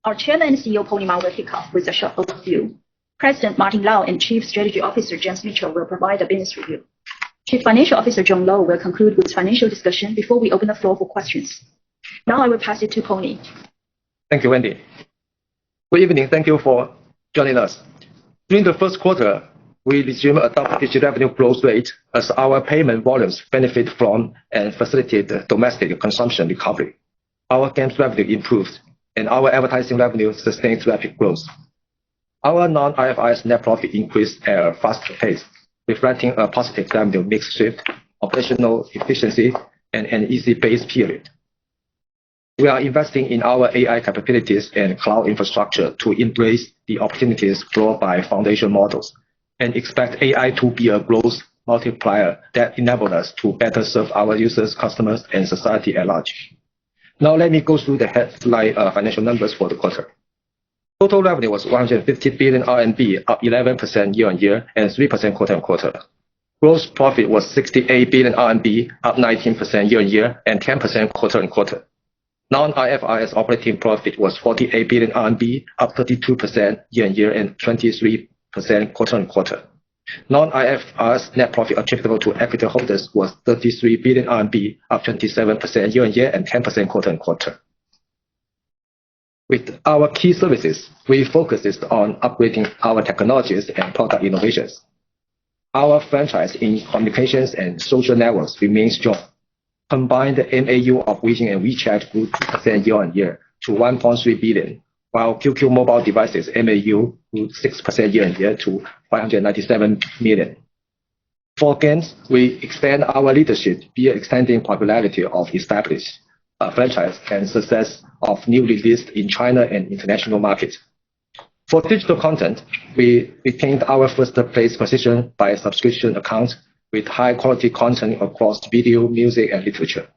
Our Chairman and CEO, Pony Ma, will kick off with a short overview. President Martin Lau and Chief Strategy Officer James Mitchell will provide a business review. Chief Financial Officer John Low will conclude with financial discussion before we open the floor for questions. Now I will pass it to Pony. Thank you, Wendy. Good evening. Thank you for joining us. During the first quarter, we resumed a double-digit revenue growth rate as our payment volumes benefit from and facilitate the domestic consumption recovery. Our games revenue improved, and our advertising revenue sustained rapid growth. Our non-IFRS net profit increased at a faster pace, reflecting a positive revenue mix shift, operational efficiency, and an easy base period. We are investing in our AI capabilities and cloud infrastructure to embrace the opportunities brought by foundation models and expect AI to be a growth multiplier that enables us to better serve our users, customers, and society at large. Now let me go through the headline financial numbers for the quarter. Total revenue was 150 billion RMB, up 11% year-on-year and 3% quarter-on-quarter. Gross profit was 68 billion RMB, up 19% year-on-year and 10% quarter-on-quarter. Non-IFRS operating profit was 48 billion RMB, up 32% year-on-year and 23% quarter-on-quarter. Non-IFRS net profit attributable to equity holders was 33 billion RMB, up 27% year-on-year and 10% quarter-on-quarter. With our key services, we focused on upgrading our technologies and product innovations. Our franchise in communications and social networks remains strong. Combined MAU of Weixin and WeChat grew 2% year-on-year to 1.3 billion, while QQ mobile devices MAU grew 6% year-on-year to 597 million. For games, we expand our leadership via extending popularity of established franchise and success of new releases in China and international markets. For digital content, we retained our first place position by subscription accounts with high quality content across video, music, and literature.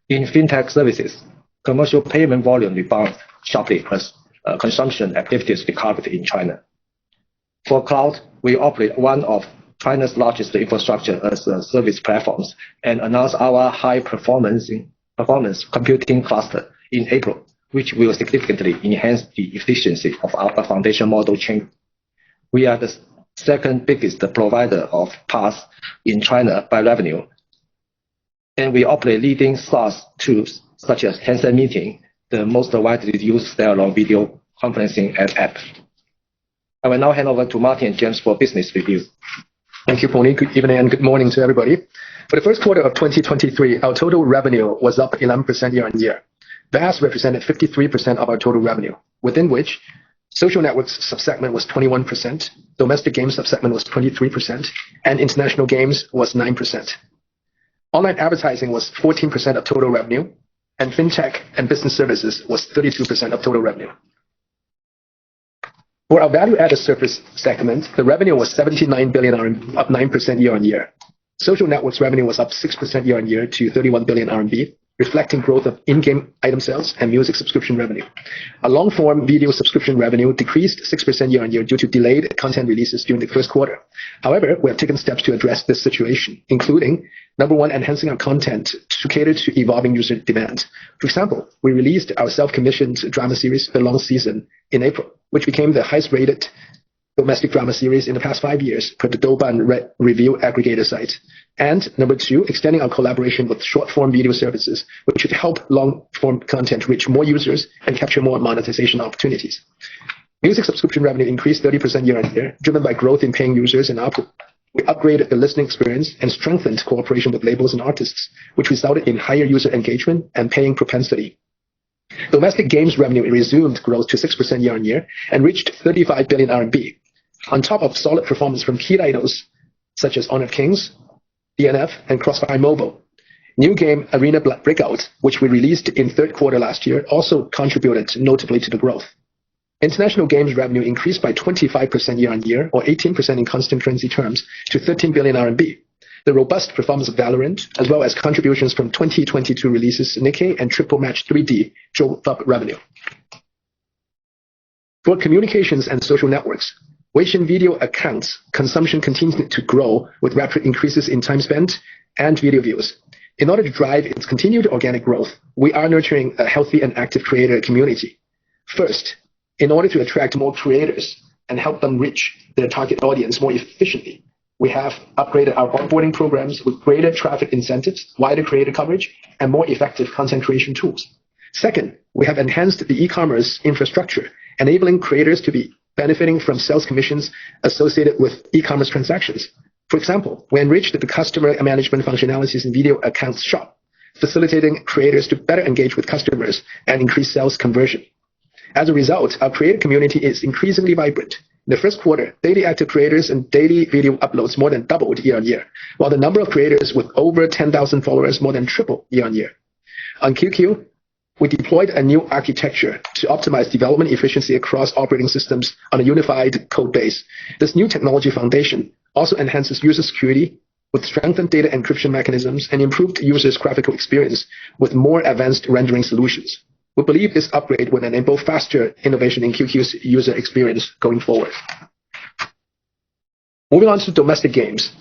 In fintech services, commercial payment volume rebounded sharply as consumption activities recovered in China. For cloud, we operate one of China's largest infrastructure as a service platforms and announced our high performance computing cluster in April, which will significantly enhance the efficiency of our foundation model chain. We are the second biggest provider of PaaS in China by revenue, and we operate leading SaaS tools such as Tencent Meeting, the most widely used standalone video conferencing app. I will now hand over to Martin and James for business review. Thank you, Pony. Good evening and good morning to everybody. For the first quarter of 2023, our total revenue was up 11% year-on-year. VAS represented 53% of our total revenue, within which social networks subsegment was 21%, domestic games subsegment was 23%, and international games was 9%. Online advertising was 14% of total revenue, and fintech and business services was 32% of total revenue. For our value-added service segment, the revenue was 79 billion RMB, up 9% year-on-year. Social networks revenue was up 6% year-on-year to 31 billion RMB, reflecting growth of in-game item sales and music subscription revenue. Our long-form video subscription revenue decreased 6% year-on-year due to delayed content releases during the first quarter. However, we have taken steps to address this situation, including, number one, enhancing our content to cater to evolving user demand. For example, we released our self-commissioned drama series, The Long Season, in April, which became the highest-rated domestic drama series in the past 5 years per the Douban review aggregator site. And number two, extending our collaboration with short-form video services, which should help long-form content reach more users and capture more monetization opportunities. Music subscription revenue increased 30% year-on-year, driven by growth in paying users and output. We upgraded the listening experience and strengthened cooperation with labels and artists, which resulted in higher user engagement and paying propensity. Domestic games revenue resumed growth to 6% year-on-year and reached 35 billion RMB. On top of solid performance from key titles such as Honor of Kings, DNF, and Crossfire Mobile. New game Arena Breakout, which we released in third quarter last year, also contributed notably to the growth. International games revenue increased by 25% year-on-year, or 18% in constant currency terms, to 13 billion RMB. The robust performance of Valorant, as well as contributions from 2022 releases Nikke and Triple Match 3D, drove up revenue. For communications and social networks, Weixin video accounts consumption continued to grow with rapid increases in time spent and video views. In order to drive its continued organic growth, we are nurturing a healthy and active creator community. First, in order to attract more creators and help them reach their target audience more efficiently, we have upgraded our onboarding programs with greater traffic incentives, wider creator coverage, and more effective content creation tools. Second, we have enhanced the e-commerce infrastructure, enabling creators to be benefiting from sales commissions associated with e-commerce transactions. For example, we enriched the customer management functionalities in Video Accounts Shop, facilitating creators to better engage with customers and increase sales conversion. As a result, our creator community is increasingly vibrant. In the first quarter, daily active creators and daily video uploads more than doubled year-on-year, while the number of creators with over 10,000 followers more than tripled year-on-year. On QQ, we deployed a new architecture to optimize development efficiency across operating systems on a unified code base. This new technology foundation also enhances user security with strengthened data encryption mechanisms and improved users' graphical experience with more advanced rendering solutions. We believe this upgrade will enable faster innovation in QQ's user experience going forward. Moving on to domestic games.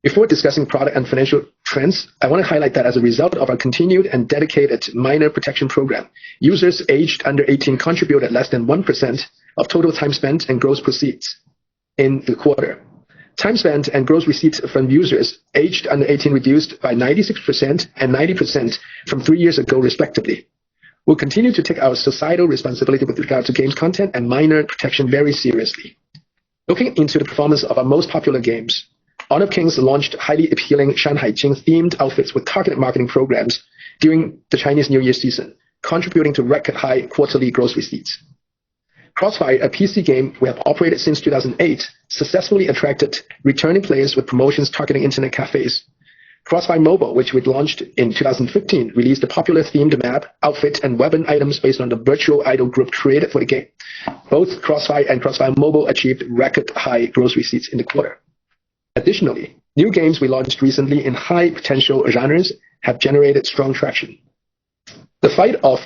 Before discussing product and financial trends, I want to highlight that as a result of our continued and dedicated minor protection program, users aged under 18 contributed less than 1% of total time spent and gross proceeds in the quarter. Time spent and gross receipts from users aged under 18 reduced by 96% and 90% from 3 years ago, respectively. We'll continue to take our societal responsibility with regard to games content and minor protection very seriously. Looking into the performance of our most popular games, Honor of Kings launched highly appealing Shanghai Jing themed outfits with targeted marketing programs during the Chinese New Year season, contributing to record high quarterly gross receipts. Crossfire, a PC game we have operated since 2008, successfully attracted returning players with promotions targeting internet cafes. Crossfire Mobile, which we launched in 2015, released a popular themed map, outfit, and weapon items based on the virtual idol group created for the game. Both Crossfire and Crossfire Mobile achieved record high gross receipts in the quarter. Additionally, new games we launched recently in high potential genres have generated strong traction. The Fight of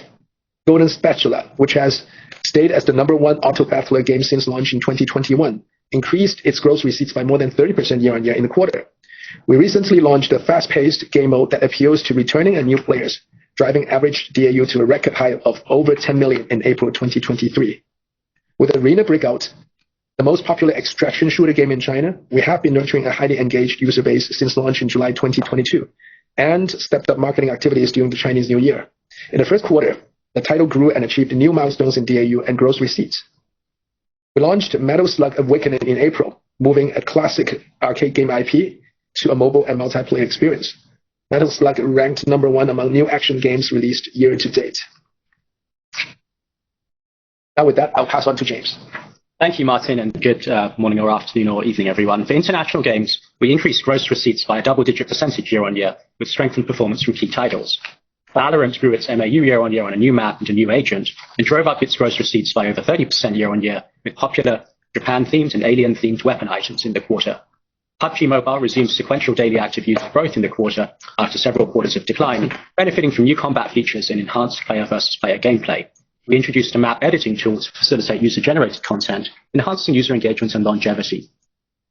Golden Spatula, which has stayed as the #1 auto battler game since launch in 2021, increased its gross receipts by more than 30% year-on-year in the quarter. We recently launched a fast-paced game mode that appeals to returning and new players, driving average DAU to a record high of over 10 million in April 2023. With Arena Breakout, the most popular extraction shooter game in China, we have been nurturing a highly engaged user base since launch in July 2022, and stepped up marketing activities during the Chinese New Year. In the first quarter, the title grew and achieved new milestones in DAU and gross receipts. We launched Metal Slug Awakening in April, moving a classic arcade game IP to a mobile and multiplayer experience. Metal Slug ranked #1 among new action games released year to date. Now with that, I'll pass on to James. Thank you, Martin, and good morning or afternoon or evening, everyone. For international games, we increased gross receipts by a double-digit percentage year-on-year, with strengthened performance from key titles. Valorant grew its MAU year-on-year on a new map and a new agent, and drove up its gross receipts by over 30% year-on-year, with popular Japan-themed and alien-themed weapon items in the quarter. PUBG Mobile resumed sequential daily active user growth in the quarter after several quarters of decline, benefiting from new combat features and enhanced player versus player gameplay. We introduced a map editing tool to facilitate user-generated content, enhancing user engagement and longevity.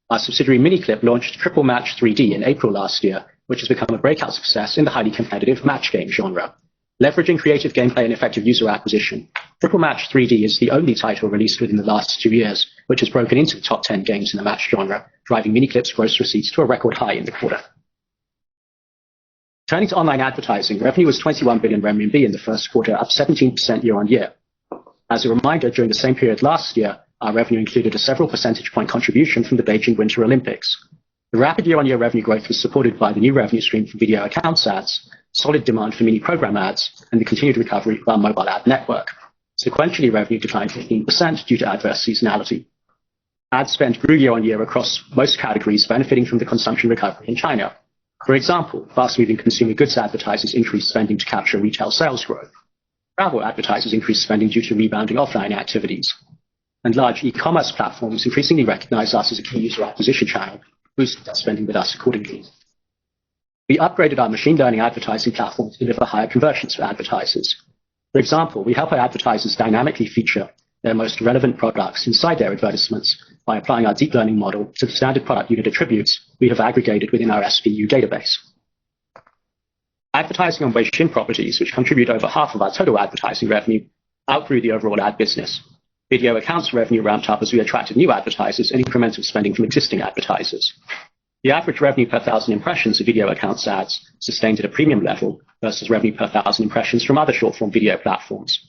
Our subsidiary Miniclip launched Triple Match 3D in April last year, which has become a breakout success in the highly competitive match game genre. Leveraging creative gameplay and effective user acquisition, Triple Match 3D is the only title released within the last 2 years, which has broken into the top 10 games in the match genre, driving Miniclip's gross receipts to a record high in the quarter. Turning to online advertising, revenue was 21 billion RMB in the first quarter, up 17% year-on-year. As a reminder, during the same period last year, our revenue included a several percentage point contribution from the Beijing Winter Olympics. The rapid year-on-year revenue growth was supported by the new revenue stream from Video Accounts ads, solid demand for mini program ads, and the continued recovery of our mobile ad network. Sequentially, revenue declined 15% due to adverse seasonality. Ad spend grew year-on-year across most categories, benefiting from the consumption recovery in China. For example, fast-moving consumer goods advertisers increased spending to capture retail sales growth. Travel advertisers increased spending due to rebounding offline activities. And large e-commerce platforms increasingly recognize us as a key user acquisition channel, boosting their spending with us accordingly. We upgraded our machine learning advertising platform to deliver higher conversions for advertisers. For example, we help our advertisers dynamically feature their most relevant products inside their advertisements by applying our deep learning model to the standard product unit attributes we have aggregated within our SPU database. Advertising on Weixin properties, which contribute over half of our total advertising revenue, outgrew the overall ad business. Video accounts revenue ramped up as we attracted new advertisers and incremental spending from existing advertisers. The average revenue per 1,000 impressions of video accounts ads sustained at a premium level versus revenue per 1,000 impressions from other short-form video platforms.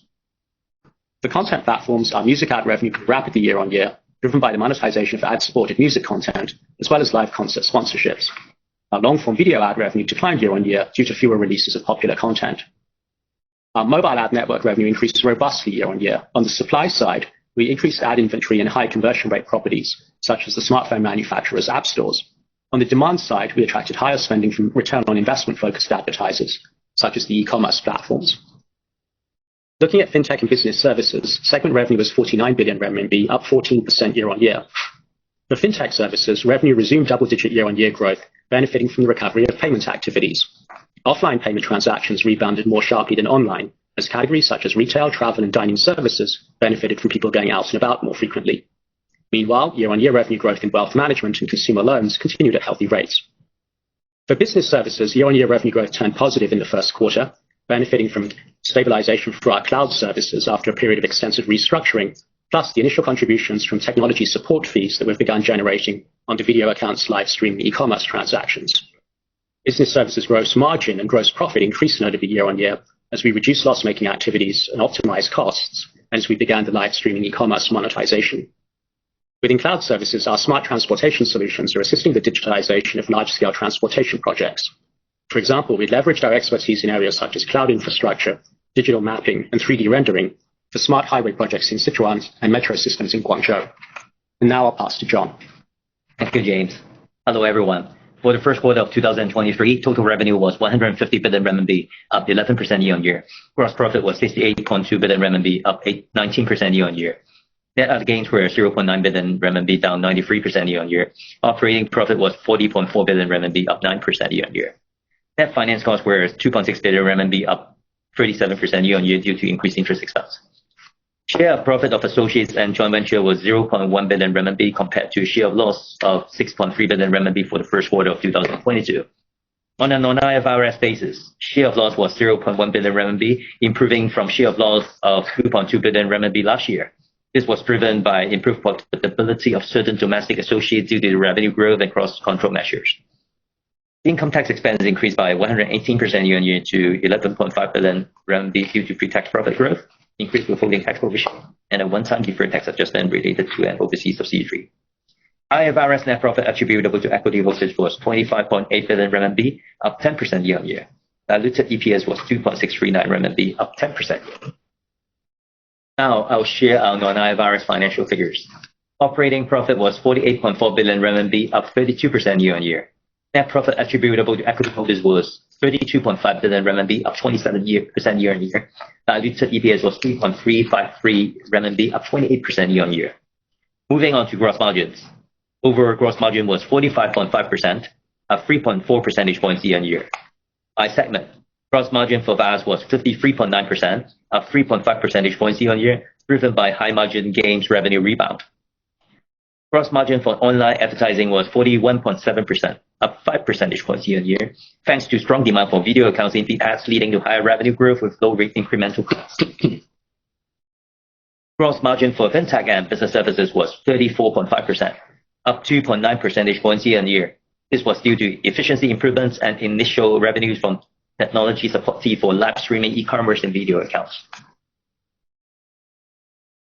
For content platforms, our music ad revenue grew rapidly year on year, driven by the monetization of ad-supported music content, as well as live concert sponsorships. Our long-form video ad revenue declined year on year due to fewer releases of popular content. Our mobile ad network revenue increased robustly year on year. On the supply side, we increased ad inventory in high conversion rate properties, such as the smartphone manufacturers' app stores. On the demand side, we attracted higher spending from return on investment focused advertisers, such as the e-commerce platforms. Looking at fintech and business services, segment revenue was 49 billion RMB, up 14% year on year. For fintech services, revenue resumed double-digit year-on-year growth, benefiting from the recovery of payment activities. Offline payment transactions rebounded more sharply than online, as categories such as retail, travel, and dining services benefited from people going out and about more frequently. Meanwhile, year-on-year revenue growth in wealth management and consumer loans continued at healthy rates. For business services, year-on-year revenue growth turned positive in the first quarter, benefiting from stabilization for our cloud services after a period of extensive restructuring, plus the initial contributions from technology support fees that we've begun generating onto video accounts live streaming e-commerce transactions. Business services gross margin and gross profit increased notably year on year as we reduced loss-making activities and optimized costs, and as we began the live streaming e-commerce monetization. Within cloud services, our smart transportation solutions are assisting the digitalization of large-scale transportation projects. For example, we leveraged our expertise in areas such as cloud infrastructure, digital mapping, and 3D rendering for smart highway projects in Sichuan and metro systems in Guangzhou. And now I'll pass to John. Thank you, James. Hello, everyone. For the first quarter of 2023, total revenue was 150 billion RMB, up 11% year-on-year. Gross profit was 68.2 billion RMB, up 19% year-on-year. Net other gains were 0.9 billion RMB, down 93% year-on-year. Operating profit was 40.4 billion RMB, up 9% year-on-year. Net finance costs were 2.6 billion RMB, up 37% year-on-year due to increased interest expense. Share of profit of associates and joint venture was 0.1 billion RMB compared to share of loss of 6.3 billion RMB for the first quarter of 2022. On a non-IFRS basis, share of loss was 0.1 billion RMB, improving from share of loss of 2.2 billion RMB last year. This was driven by improved profitability of certain domestic associates due to the revenue growth and cross-control measures. Income tax expenses increased by 118% year-on-year to 11.5 billion RMB due to pre-tax profit growth, increased withholding tax provision, and a one-time deferred tax adjustment related to an overseas subsidiary. IFRS net profit attributable to equity holders was 25.8 billion RMB, up 10% year-on-year. Diluted EPS was 2.639 RMB, up 10%. Now I'll share our non-IFRS financial figures. Operating profit was 48.4 billion RMB, up 32% year-on-year. Net profit attributable to equity holders was 32.5 billion RMB, up 27% year-on-year. Diluted EPS was 3.353 RMB, up 28% year-on-year. Moving on to gross margins. Overall gross margin was 45.5%, up 3.4 percentage points year-on-year. By segment, gross margin for VAS was 53.9%, up 3.5 percentage points year-on-year, driven by high margin games revenue rebound. Gross margin for online advertising was 41.7%, up 5 percentage points year-on-year, thanks to strong demand for video accounts in feed ads, leading to higher revenue growth with low rate incremental costs. Gross margin for fintech and business services was 34.5%, up 2.9 percentage points year-on-year. This was due to efficiency improvements and initial revenues from technology support fee for live streaming e-commerce and video accounts.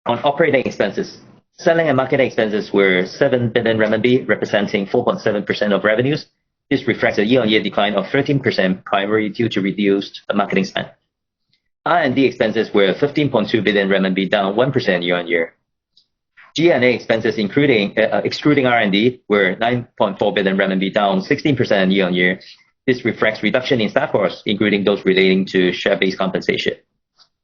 On operating expenses, selling and marketing expenses were 7 billion RMB, representing 4.7% of revenues. This reflects a year-on-year decline of 13%, primarily due to reduced marketing spend. R&D expenses were 15.2 billion RMB, down 1% year-on-year. G&A expenses, excluding R&D, were 9.4 billion RMB, down 16% year-on-year. This reflects reduction in staff costs, including those relating to share-based compensation.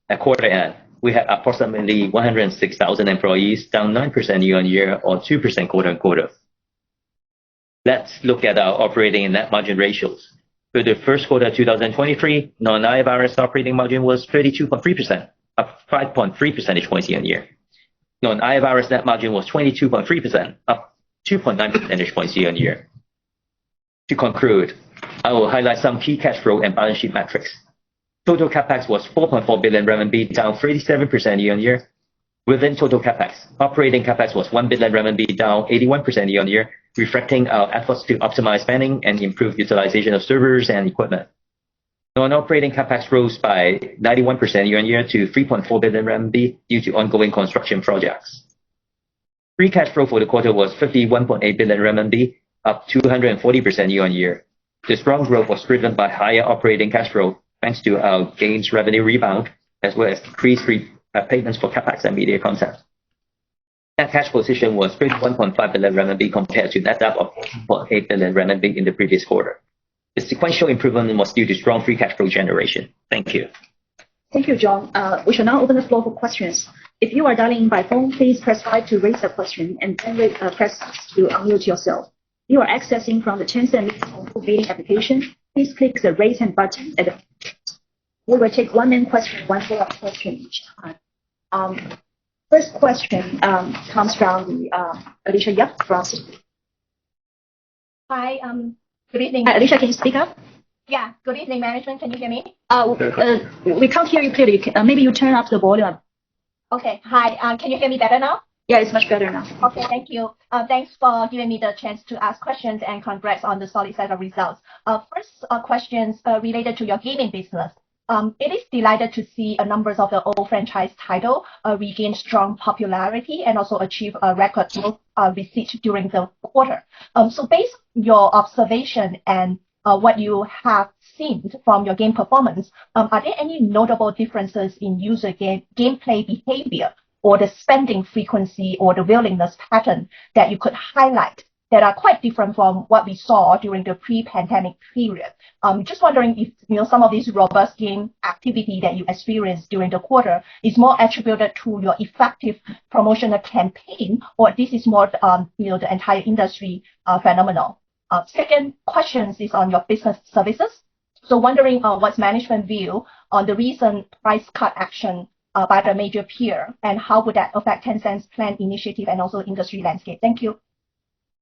At quarter end, we had approximately 106,000 employees, down 9% year-on-year or 2% quarter-on-quarter. Let's look at our operating and net margin ratios. For the first quarter 2023, non-IFRS operating margin was 32.3%, up 5.3 percentage points year-on-year. Non-IFRS net margin was 22.3%, up 2.9 percentage points year-on-year. To conclude, I will highlight some key cash flow and balance sheet metrics. Total capex was 4.4 billion RMB, down 37% year-on-year. Within total capex, operating capex was 1 billion RMB, down 81% year-on-year, reflecting our efforts to optimize spending and improve utilization of servers and equipment. Non-operating capex rose by 91% year-on-year to 3.4 billion RMB due to ongoing construction projects. Free cash flow for the quarter was 51.8 billion RMB, up 240% year-on-year. The strong growth was driven by higher operating cash flow thanks to our games revenue rebound, as well as decreased payments for capex and media content. Net cash position was 31.5 billion RMB compared to net debt of 4.8 billion RMB in the previous quarter. The sequential improvement was due to strong free cash flow generation. Thank you. Thank you, John. We shall now open the floor for questions. If you are dialing in by phone, please press 5 to raise a question and then press 6 to unmute yourself. If you are accessing from the Tencent meeting application, please click the raise hand button at the We will take one main question, one follow-up question each time. First question comes from Alicia Yap from Citi. Hi, good evening. Hi, Alicia, can you speak up? Yeah, good evening, management. Can you hear me? We can't hear you clearly. Maybe you turn up the volume. Okay, hi. Can you hear me better now? Yeah, it's much better now. Okay, thank you. Thanks for giving me the chance to ask questions and congrats on the solid set of results. First questions related to your gaming business. It is delighted to see a number of the old franchise title regain strong popularity and also achieve a record receipt during the quarter. So based on your observation and what you have seen from your game performance, are there any notable differences in user gameplay behavior or the spending frequency or the willingness pattern that you could highlight that are quite different from what we saw during the pre-pandemic period? Just wondering if some of these robust game activity that you experienced during the quarter is more attributed to your effective promotional campaign, or this is more the entire industry phenomenon. Second question is on your business services. So wondering what's management view on the recent price cut action by the major peer, and how would that affect Tencent's planned initiative and also industry landscape? Thank you.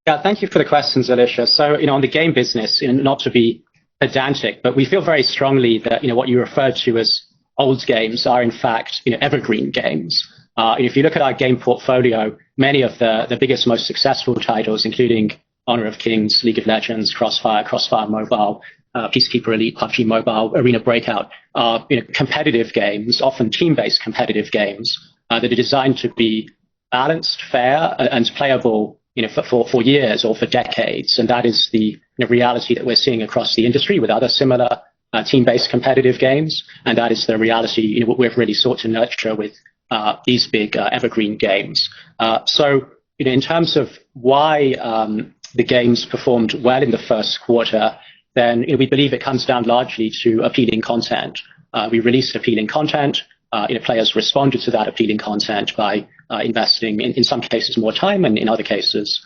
Yeah, thank you for the questions, Alicia. So, on the game business, not to be pedantic, but we feel very strongly that, what you referred to as old games are in fact, evergreen games. If you look at our game portfolio, many of the biggest, most successful titles, including Honor of Kings, League of Legends, Crossfire Mobile, Peacekeeper Elite, PUBG Mobile, Arena Breakout, are competitive games, often team-based competitive games that are designed to be balanced, fair, and playable for years or for decades. And that is the reality that we're seeing across the industry with other similar team-based competitive games. And that is the reality what we've really sought to nurture with these big evergreen games. So, in terms of why the games performed well in the first quarter, then we believe it comes down largely to appealing content. We released appealing content. Players responded to that appealing content by investing, in some cases, more time, and in other cases,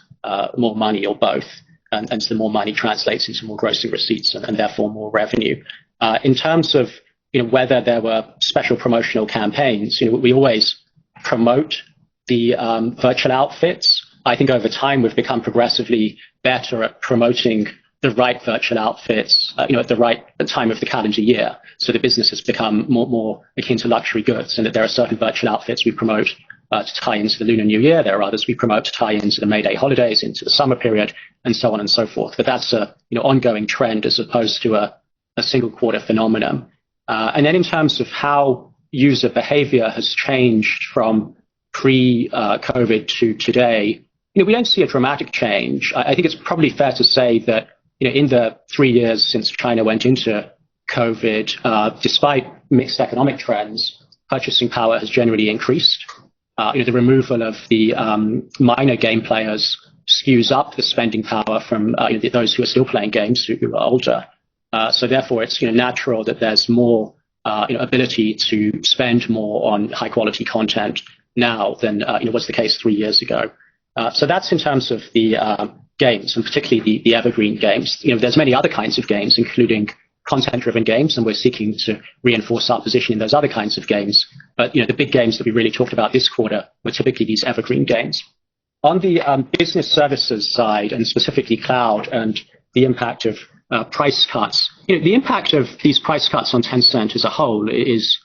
more money, or both. And so the more money translates into more grossing receipts and therefore more revenue. In terms of whether there were special promotional campaigns, we always promote the virtual outfits. I think over time we've become progressively better at promoting the right virtual outfits, at the right time of the calendar year. So the business has become more akin to luxury goods, and that there are certain virtual outfits we promote to tie into the Lunar New Year. There are others we promote to tie into the May Day holidays, into the summer period, and so on and so forth. But that's a ongoing trend as opposed to a single quarter phenomenon. And then in terms of how user behavior has changed from pre-COVID to today, we don't see a dramatic change. I think it's probably fair to say that in the 3 years since China went into COVID, despite mixed economic trends, purchasing power has generally increased. The removal of the minor game players skews up the spending power from those who are still playing games who are older. So therefore, it's natural that there's more ability to spend more on high quality content now than was the case 3 years ago. So that's in terms of the games, and particularly the evergreen games. There's many other kinds of games, including content-driven games, and we're seeking to reinforce our position in those other kinds of games. But the big games that we really talked about this quarter were typically these evergreen games. On the business services side, and specifically cloud, and the impact of price cuts. The impact of these price cuts on Tencent as a whole is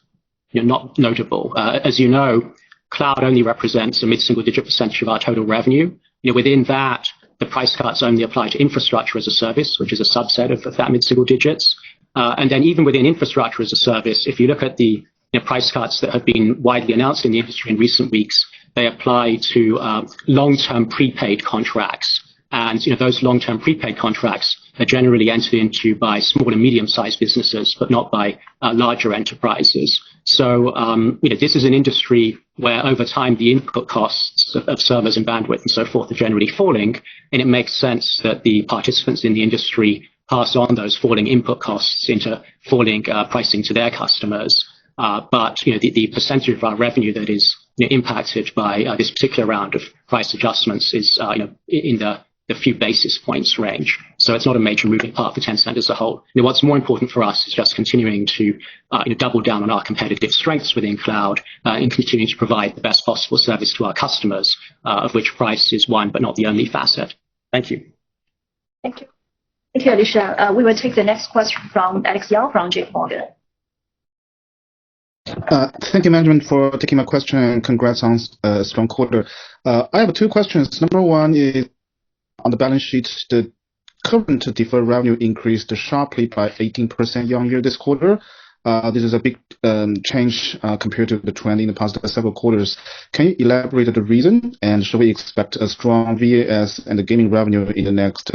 not notable. As you know, cloud only represents a mid-single-digit percentage of our total revenue. Within that, the price cuts only apply to infrastructure as a service, which is a subset of that mid-single digits. And then even within infrastructure as a service, if you look at the price cuts that have been widely announced in the industry in recent weeks, they apply to long-term prepaid contracts. And those long-term prepaid contracts are generally entered into by small and medium-sized businesses, but not by larger enterprises. So this is an industry where over time the input costs of servers and bandwidth and so forth are generally falling, and it makes sense that the participants in the industry pass on those falling input costs into falling pricing to their customers. But the percentage of our revenue that is impacted by this particular round of price adjustments is in the few basis points range. So it's not a major moving part for Tencent as a whole. What's more important for us is just continuing to double down on our competitive strengths within cloud and continuing to provide the best possible service to our customers, of which price is one but not the only facet. Thank you. Thank you. Thank you, Alicia. We will take the next question from Alex Yao from JP Morgan. Thank you, management, for taking my question, and congrats on a strong quarter. I have two questions. Number one is on the balance sheet, the current deferred revenue increased sharply by 18% year-on-year this quarter. This is a big change compared to the trend in the past several quarters. Can you elaborate on the reason, and should we expect a strong VAS and the gaming revenue in the next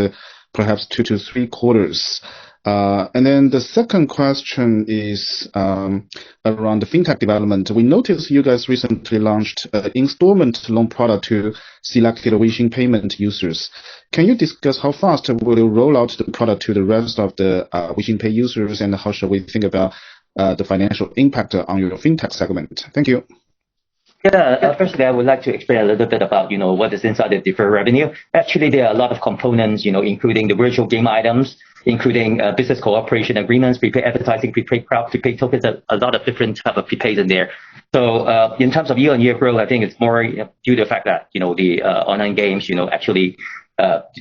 perhaps 2 to 3 quarters? And then the second question is around the fintech development. We noticed you guys recently launched an installment loan product to selected Weixin payment users. Can you discuss how fast will you roll out the product to the rest of the Weixin Pay users, and how should we think about the financial impact on your fintech segment? Thank you. Yeah, firstly, I would like to explain a little bit about, what is inside the deferred revenue. Actually, there are a lot of components, including the virtual game items, including business cooperation agreements, prepaid advertising, prepaid crowd, prepaid tokens, a lot of different type of prepaid in there. So in terms of year-on-year growth, I think it's more due to the fact that, the online games, actually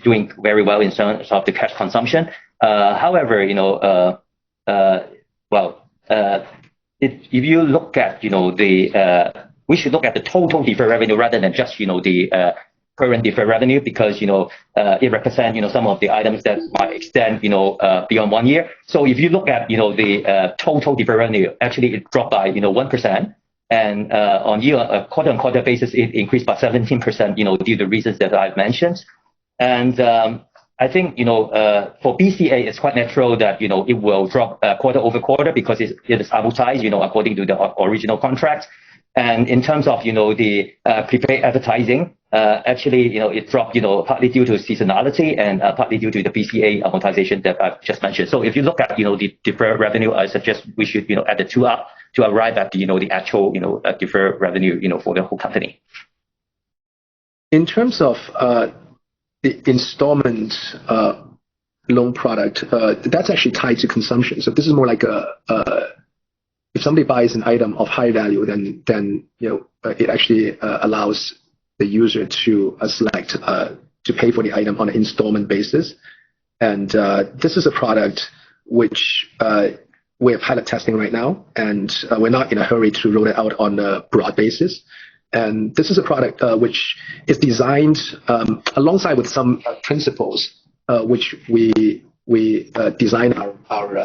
doing very well in terms of the cash consumption. However, if you look at, we should look at the total deferred revenue rather than just, the current deferred revenue, because, it represents, some of the items that might extend, beyond 1 year. So if you look at, the total deferred revenue, actually it dropped by, 1%. And on quarter-on-quarter basis, it increased by 17%, due to the reasons that I've mentioned. And I think, for BCA, it's quite natural that, it will drop quarter over quarter because it is amortized, according to the original contract. And in terms of, the prepaid advertising, actually, it dropped, partly due to seasonality and partly due to the BCA amortization that I've just mentioned. So if you look at, the deferred revenue, I suggest we should, add the two up to arrive at the, the actual, deferred revenue, for the whole company. In terms of the installment loan product, that's actually tied to consumption. So this is more like if somebody buys an item of high value, then it actually allows the user to select to pay for the item on an installment basis. And this is a product which we're pilot testing right now, and we're not in a hurry to roll it out on a broad basis. And this is a product which is designed alongside with some principles which we design our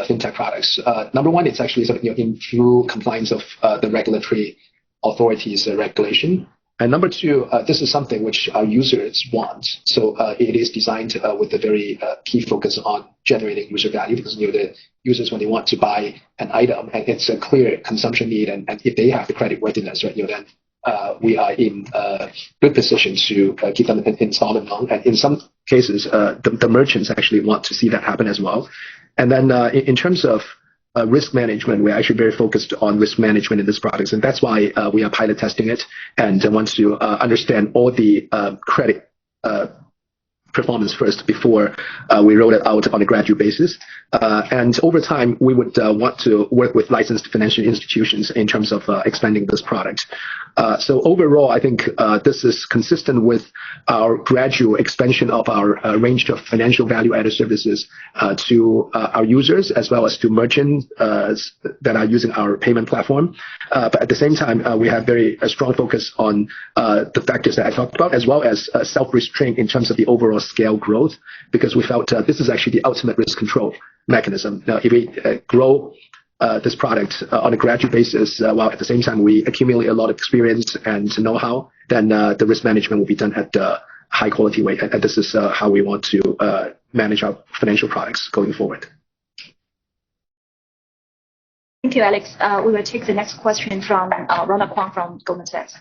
fintech products. Number one, it's actually sort of in full compliance of the regulatory authorities' regulation. And number two, this is something which our users want. So it is designed with a very key focus on generating user value, because the users, when they want to buy an item and it's a clear consumption need, and if they have the credit worthiness, right, then we are in a good position to give them an installment loan. And in some cases, the merchants actually want to see that happen as well. And then in terms of risk management, we're actually very focused on risk management in this product. And that's why we are pilot testing it and want to understand all the credit performance first before we roll it out on a gradual basis. And over time, we would want to work with licensed financial institutions in terms of expanding this product. So overall, I think this is consistent with our gradual expansion of our range of financial value-added services to our users as well as to merchants that are using our payment platform. But at the same time, we have very strong focus on the factors that I talked about, as well as self-restraint in terms of the overall scale growth, because we felt this is actually the ultimate risk control mechanism. Now, if we grow this product on a gradual basis, while at the same time we accumulate a lot of experience and know-how, then the risk management will be done at a high quality way. And this is how we want to manage our financial products going forward. Thank you, Alex. We will take the next question from Ronald Kwong from Goldman Sachs.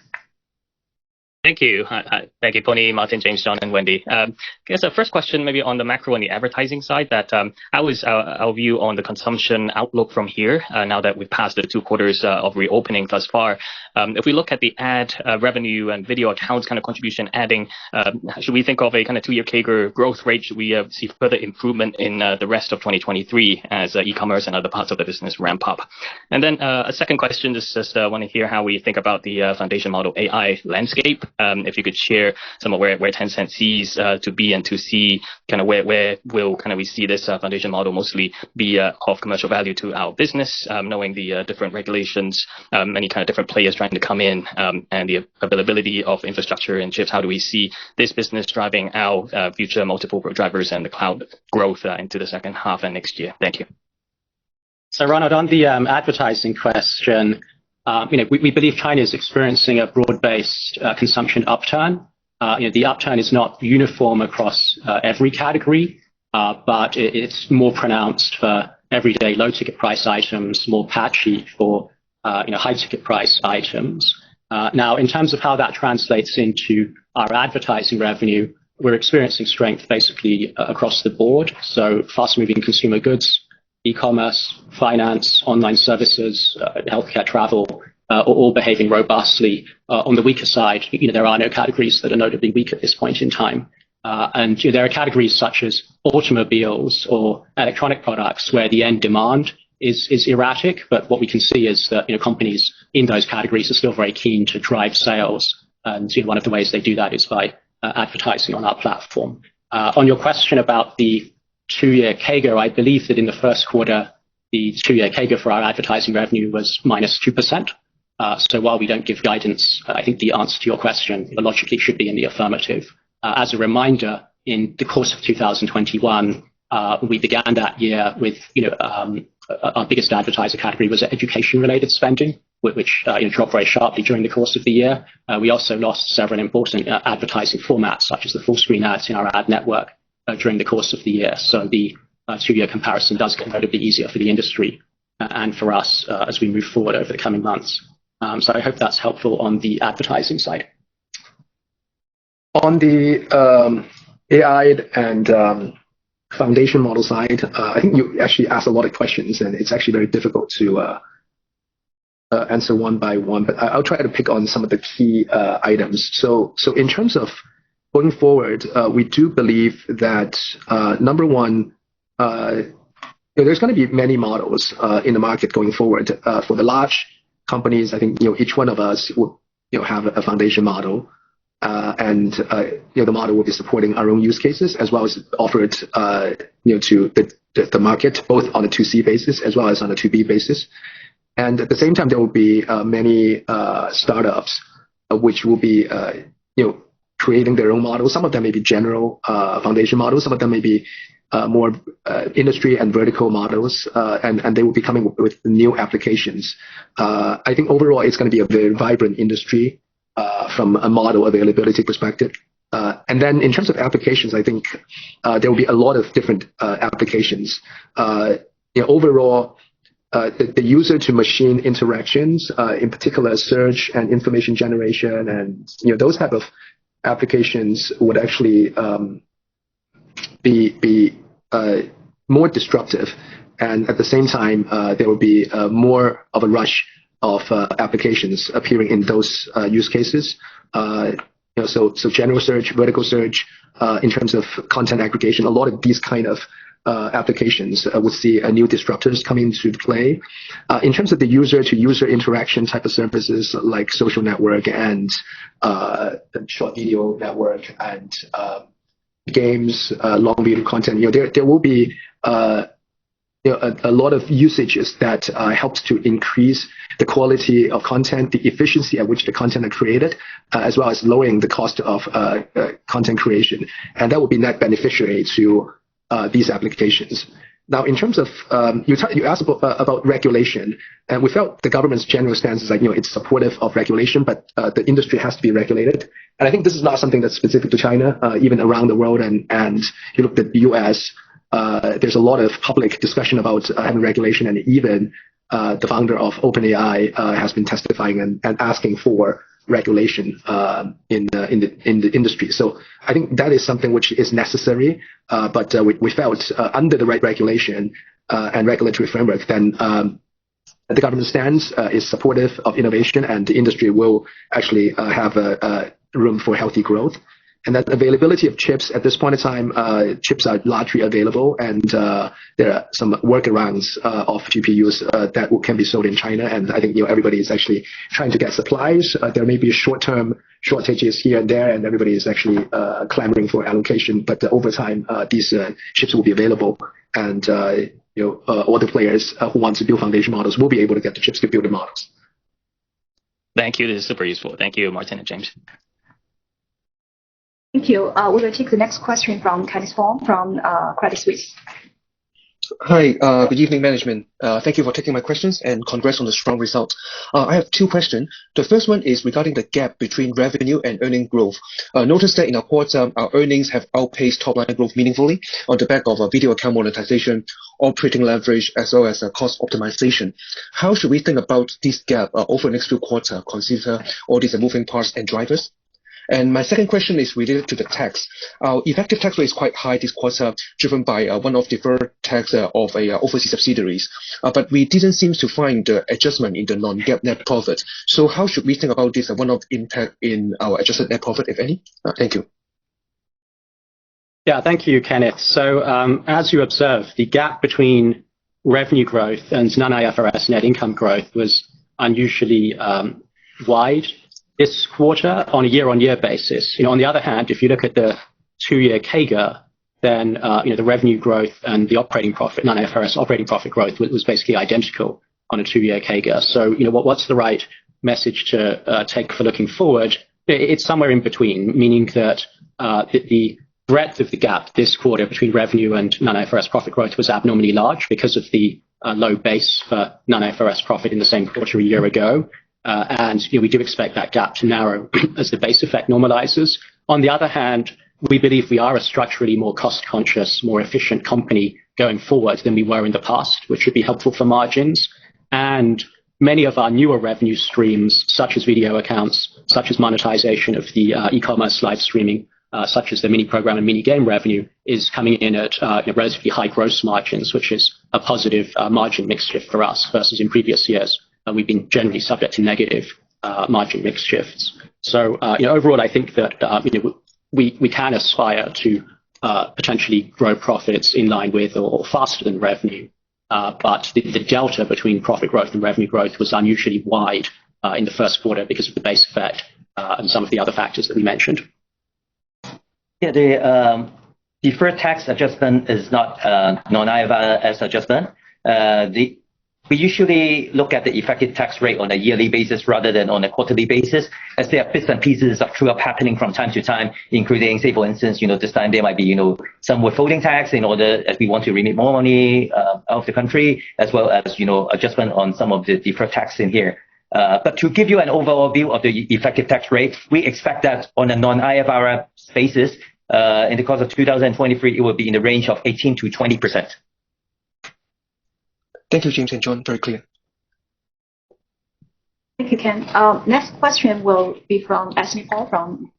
Thank you. Thank you, Pony, Martin, James, John, and Wendy. I guess the first question maybe on the macro and the advertising side, that how is our view on the consumption outlook from here now that we've passed the 2 quarters of reopening thus far? If we look at the ad revenue and video accounts kind of contribution adding, should we think of a kind of 2-year CAGR growth rate? Should we see further improvement in the rest of 2023 as e-commerce and other parts of the business ramp up? And then a second question is just want to hear how we think about the foundation model AI landscape. If you could share some of where Tencent sees to B and to C, kind of where will kind of we see this foundation model mostly be of commercial value to our business, knowing the different regulations, many kind of different players trying to come in, and the availability of infrastructure and chips. How do we see this business driving our future multiple growth drivers and the cloud growth into the second half and next year? Thank you. So Ronald, on the advertising question, we believe China is experiencing a broad-based consumption upturn. The upturn is not uniform across every category, but it's more pronounced for everyday low-ticket price items, more patchy for high-ticket price items. Now, in terms of how that translates into our advertising revenue, we're experiencing strength basically across the board. So fast-moving consumer goods, e-commerce, finance, online services, healthcare, travel, are all behaving robustly. On the weaker side, there are no categories that are notably weak at this point in time. And there are categories such as automobiles or electronic products where the end demand is erratic. But what we can see is that companies in those categories are still very keen to drive sales. And one of the ways they do that is by advertising on our platform. On your question about the 2-year CAGR, I believe that in the first quarter, the 2-year CAGR for our advertising revenue was -2%. So while we don't give guidance, I think the answer to your question logically should be in the affirmative. As a reminder, in the course of 2021, we began that year with, our biggest advertiser category was education-related spending, which dropped very sharply during the course of the year. We also lost several important advertising formats, such as the full-screen ads in our ad network during the course of the year. So the 2-year comparison does get a bit easier for the industry and for us as we move forward over the coming months. So I hope that's helpful on the advertising side. On the AI and foundation model side, I think you actually asked a lot of questions, and it's actually very difficult to answer one by one. But I'll try to pick on some of the key items. So in terms of going forward, we do believe that number one, there's going to be many models in the market going forward. For the large companies, I think each one of us will have a foundation model, and the model will be supporting our own use cases as well as offered to the market, both on a 2C basis as well as on a 2B basis. And at the same time, there will be many startups which will be creating their own models. Some of them may be general foundation models. Some of them may be more industry and vertical models, and they will be coming with new applications. I think overall, it's going to be a very vibrant industry from a model availability perspective. And then in terms of applications, I think there will be a lot of different applications. Overall, the user-to-machine interactions, in particular search and information generation, and those type of applications would actually be more disruptive, and at the same time, there will be more of a rush of applications appearing in those use cases. so general search, vertical search, in terms of content aggregation, a lot of these kind of applications would see new disruptors come into play. In terms of the user-to-user interaction type of services like social network and short video network and games, long video content, there will be a lot of usages that helps to increase the quality of content, the efficiency at which the content are created, as well as lowering the cost of content creation. And that will be net beneficiary to these applications. Now, in terms of, you asked about regulation, and we felt the government's general stance is like, it's supportive of regulation, but the industry has to be regulated. And I think this is not something that's specific to China, even around the world. And you look at the US, there's a lot of public discussion about having regulation, and even the founder of OpenAI has been testifying and asking for regulation in the industry. So I think that is something which is necessary, but we felt under the right regulation and regulatory framework, then the government stance is supportive of innovation, and the industry will actually have a room for healthy growth. And that availability of chips at this point in time, chips are largely available, and there are some workarounds of GPUs that can be sold in China. And I think everybody is actually trying to get supplies. There may be short-term shortages here and there, and everybody is actually clamoring for allocation. But over time, these chips will be available, and all the players who want to build foundation models will be able to get the chips to build the models. Thank you. This is super useful. Thank you, Martin and James. Thank you. We will take the next question from Kenneth Fong from Credit Suisse. Hi, good evening, management. Thank you for taking my questions and congrats on the strong result. I have two questions. The first one is regarding the gap between revenue and earning growth. Notice that in our quarter, our earnings have outpaced top line growth meaningfully on the back of video account monetization, operating leverage, as well as cost optimization. How should we think about this gap over the next few quarters, consider all these moving parts and drivers? And my second question is related to the tax. Our effective tax rate is quite high this quarter, driven by one-off deferred tax of overseas subsidiaries. But we didn't seem to find the adjustment in the non-GAAP net profit. So how should we think about this one-off impact in our adjusted net profit, if any? Thank you. Yeah, thank you, Kenneth. So as you observe, the gap between revenue growth and non-IFRS net income growth was unusually wide this quarter on a year-on-year basis. On the other hand, if you look at the 2-year CAGR, then the revenue growth and the operating profit, non-IFRS operating profit growth was basically identical on a 2-year CAGR. So what's the right message to take for looking forward? It's somewhere in between, meaning that the breadth of the gap this quarter between revenue and non-IFRS profit growth was abnormally large because of the low base for non-IFRS profit in the same quarter a year ago. And we do expect that gap to narrow as the base effect normalizes. On the other hand, we believe we are a structurally more cost-conscious, more efficient company going forward than we were in the past, which would be helpful for margins. And many of our newer revenue streams, such as video accounts, such as monetization of the e-commerce live streaming, such as the mini program and mini game revenue, is coming in at relatively high gross margins, which is a positive margin mix shift for us versus in previous years. We've been generally subject to negative margin mix shifts. So overall, I think that we can aspire to potentially grow profits in line with or faster than revenue. But the delta between profit growth and revenue growth was unusually wide in the first quarter because of the base effect and some of the other factors that we mentioned. Yeah, the deferred tax adjustment is not non-IFRS adjustment. We usually look at the effective tax rate on a yearly basis rather than on a quarterly basis, as there are bits and pieces of true-up happening from time to time, including, say, for instance, this time there might be, some withholding tax in order as we want to remit more money out of the country, as well as, adjustment on some of the deferred tax in here. But to give you an overall view of the effective tax rate, we expect that on a non-IFRS basis, in the course of 2023, it will be in the range of 18 to 20%. Thank you, James and John. Very clear. Thank you, Ken. Next question will be from Esme Paul from.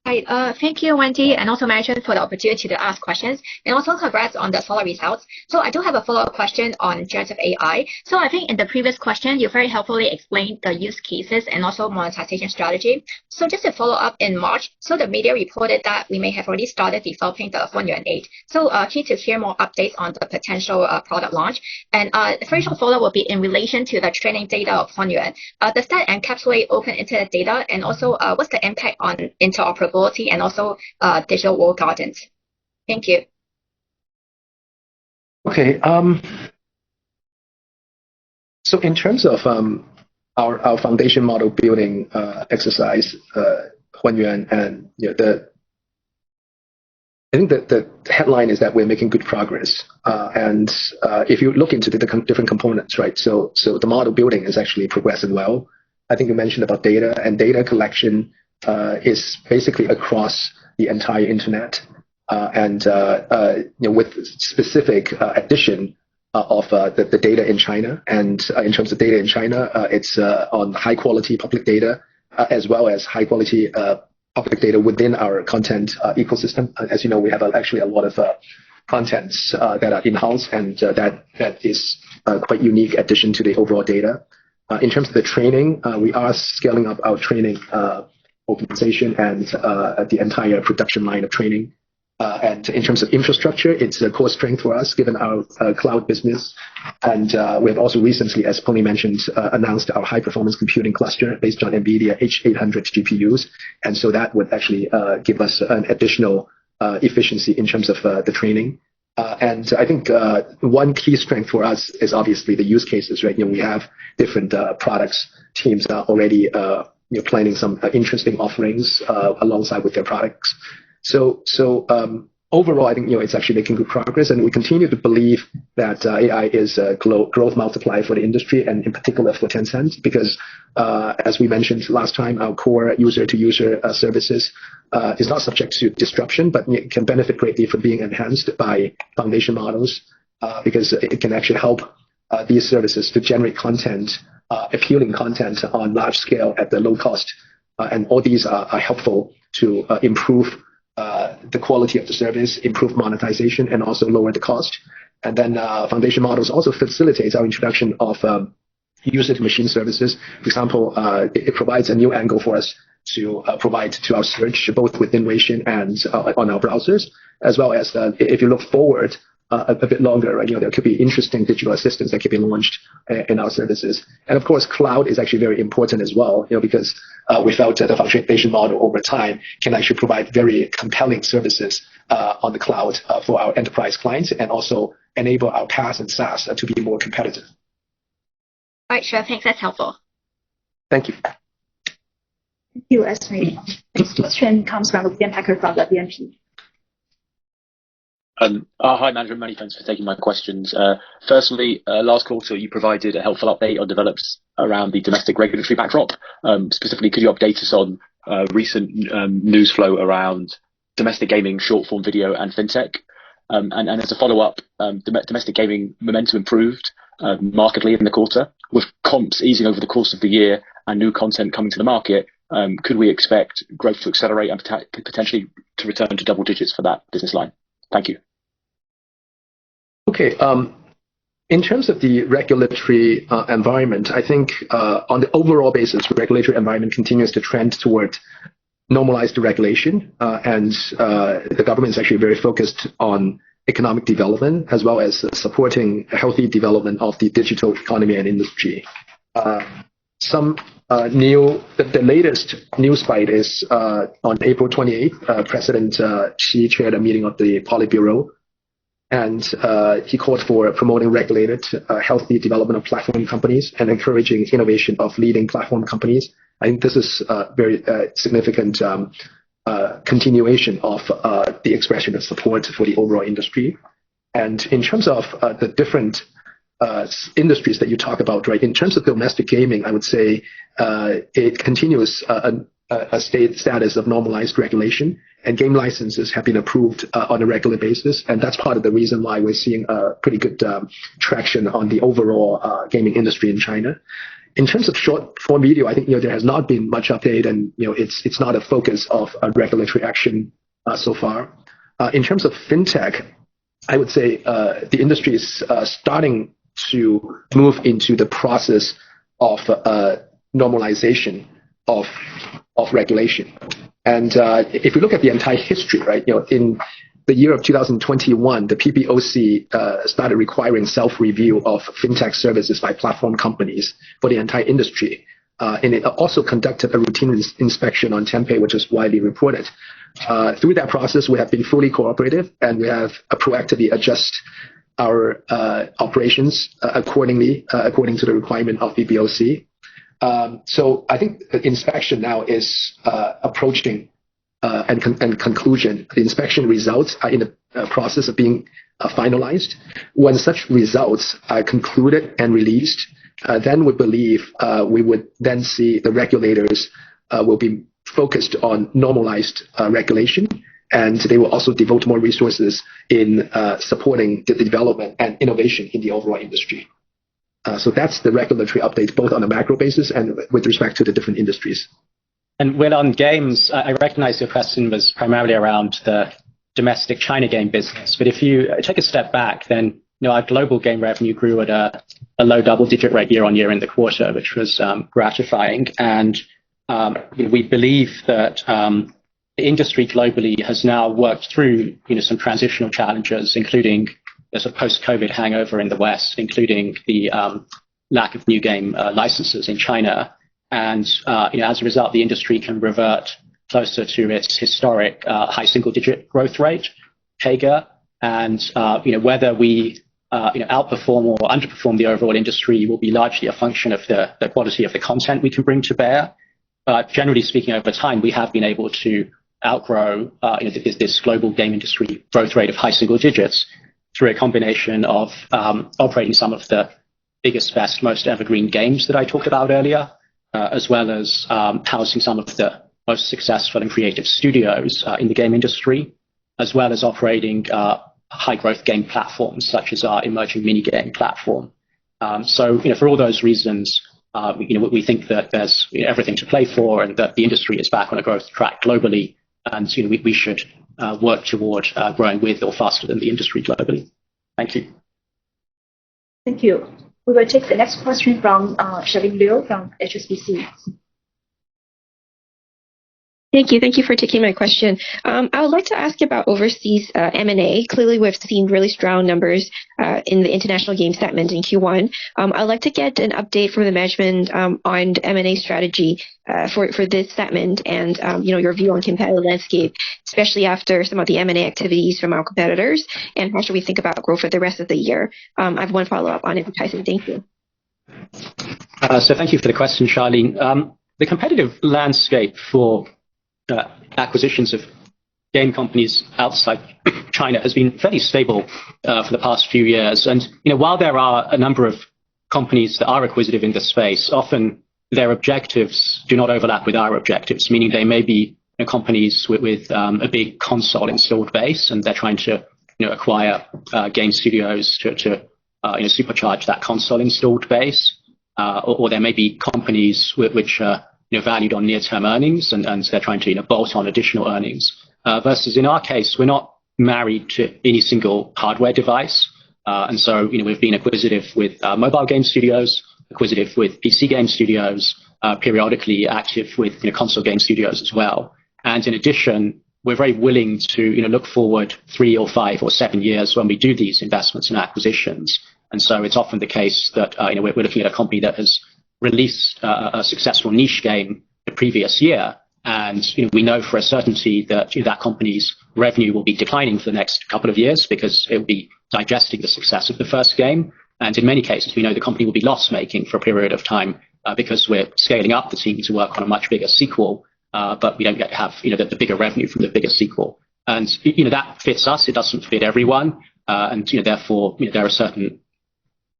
Hi, thank you, Wendy, and also management for the opportunity to ask questions, and also congrats on the solid results. So I do have a follow-up question on generative AI. So I think in the previous question, you very helpfully explained the use cases and also monetization strategy. So just to follow up in March, so the media reported that we may have already started developing the Hunyuan 8. So keen to hear more updates on the potential product launch. And the first follow-up will be in relation to the training data of Hunyuan. Does that encapsulate open internet data? And also what's the impact on interoperability and also digital walled gardens? Thank you. Okay. So in terms of our foundation model building exercise, Hunyuan, and I think that the headline is that we're making good progress. And if you look into the different components, right? So the model building is actually progressing well. I think you mentioned about data, and data collection is basically across the entire internet, and with specific addition of the data in China. And in terms of data in China, it's on high quality public data as well as high quality public data within our content ecosystem. As you know, we have actually a lot of contents that are in-house, and that is quite unique addition to the overall data. In terms of the training, we are scaling up our training organization and the entire production line of training. And in terms of infrastructure, it's a core strength for us given our cloud business. And we have also recently, as Pony mentioned, announced our high performance computing cluster based on NVIDIA H800 GPUs. And so that would actually give us an additional efficiency in terms of the training. And I think one key strength for us is obviously the use cases, right? We have different products teams are already planning some interesting offerings alongside with their products. So overall, I think it's actually making good progress, and we continue to believe that AI is a growth multiplier for the industry, and in particular for Tencent, because as we mentioned last time, our core user-to-user services is not subject to disruption, but it can benefit greatly from being enhanced by foundation models, because it can actually help these services to generate content, appealing content on large scale at the low cost, and all these are helpful to improve the quality of the service, improve monetization, and also lower the cost. And then foundation models also facilitates our introduction of user-to-machine services. For example, it provides a new angle for us to provide to our search, both within Weixin and on our browsers, as well as if you look forward a bit longer, right, there could be interesting digital assistants that could be launched in our services. And of course, cloud is actually very important as well, because without the foundation model over time can actually provide very compelling services on the cloud for our enterprise clients, and also enable our PaaS and SaaS to be more competitive. All right, sure. Thanks. That's helpful. Thank you. Thank you, Esme. Next question comes from William Packer from the BNP. Hi, management. Many thanks for taking my questions. Firstly, last quarter you provided a helpful update on developments around the domestic regulatory backdrop. Specifically, could you update us on recent news flow around domestic gaming, short form video, and fintech? And as a follow-up, domestic gaming momentum improved markedly in the quarter, with comps easing over the course of the year and new content coming to the market. Could we expect growth to accelerate and potentially to return to double digits for that business line? Thank you. Okay. In terms of the regulatory environment, I think on the overall basis, the regulatory environment continues to trend toward normalized regulation, and the government is actually very focused on economic development as well as supporting a healthy development of the digital economy and industry. The latest news bite is on April 28th, President Xi chaired a meeting of the Politburo, and he called for promoting regulated, healthy development of platform companies and encouraging innovation of leading platform companies. I think this is a very significant continuation of the expression of support for the overall industry. And in terms of the different industries that you talk about, right? In terms of domestic gaming, I would say it continues a status of normalized regulation, and game licenses have been approved on a regular basis, and that's part of the reason why we're seeing pretty good traction on the overall gaming industry in China. In terms of short form video, I think there has not been much update, and it's not a focus of regulatory action so far. In terms of fintech, I would say the industry is starting to move into the process of normalization of regulation. And if you look at the entire history, right, in the year of 2021, the PBOC started requiring self-review of fintech services by platform companies for the entire industry. And it also conducted a routine inspection on Tenpay, which was widely reported. Through that process, we have been fully cooperative, and we have proactively adjust our operations accordingly, according to the requirement of PBOC. So I think the inspection now is approaching and conclusion. The inspection results are in the process of being finalized. When such results are concluded and released, then we believe we would then see the regulators will be focused on normalized regulation, and they will also devote more resources in supporting the development and innovation in the overall industry. So that's the regulatory update, both on a macro basis and with respect to the different industries. And when on games, I recognize your question was primarily around the domestic China game business. But if you take a step back, then our global game revenue grew at a low double-digit rate year on year in the quarter, which was gratifying. And we believe that the industry globally has now worked through some transitional challenges, including there's a post-COVID hangover in the West, including the lack of new game licenses in China. And as a result, the industry can revert closer to its historic high single-digit growth rate, CAGR. And whether we outperform or underperform the overall industry will be largely a function of the quality of the content we can bring to bear. But generally speaking, over time, we have been able to outgrow this global game industry growth rate of high single digits through a combination of operating some of the biggest, best, most evergreen games that I talked about earlier, as well as housing some of the most successful and creative studios in the game industry, as well as operating high growth game platforms such as our emerging mini game platform. So for all those reasons, we think that there's everything to play for, and that the industry is back on a growth track globally, and we should work toward growing with or faster than the industry globally. Thank you. Thank you. We will take the next question from Charlene Liu from HSBC. Thank you. Thank you for taking my question. I would like to ask about overseas M&A. Clearly, we've seen really strong numbers in the international game segment in Q1. I'd like to get an update from the management on the M&A strategy for this segment, and your view on competitive landscape, especially after some of the M&A activities from our competitors, and how should we think about growth for the rest of the year? I have one follow-up on advertising. Thank you. So thank you for the question, Charlene. The competitive landscape for acquisitions of game companies outside China has been fairly stable for the past few years. And while there are a number of companies that are acquisitive in this space, often their objectives do not overlap with our objectives, meaning they may be companies with a big console installed base, and they're trying to acquire game studios to supercharge that console installed base, or there may be companies which are valued on near-term earnings, and they're trying to bolt on additional earnings. Versus in our case, we're not married to any single hardware device, and so we've been acquisitive with mobile game studios, acquisitive with PC game studios, periodically active with console game studios as well. And in addition, we're very willing to look forward 3 or 5 or 7 years when we do these investments and acquisitions. And so it's often the case that we're looking at a company that has released a successful niche game the previous year, and we know for a certainty that that company's revenue will be declining for the next couple of years because it will be digesting the success of the first game. And in many cases, we know the company will be loss-making for a period of time because we're scaling up the team to work on a much bigger sequel, but we don't get to have the bigger revenue from the bigger sequel. And that fits us. It doesn't fit everyone, and therefore there are certain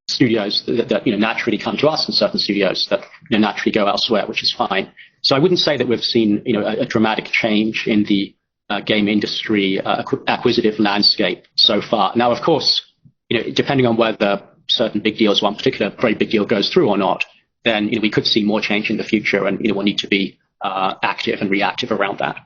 studios that naturally come to us, and certain studios that naturally go elsewhere, which is fine. So I wouldn't say that we've seen a dramatic change in the game industry acquisitive landscape so far. Now, of course, depending on whether certain big deals, one particular very big deal goes through or not, then we could see more change in the future, and we'll need to be active and reactive around that.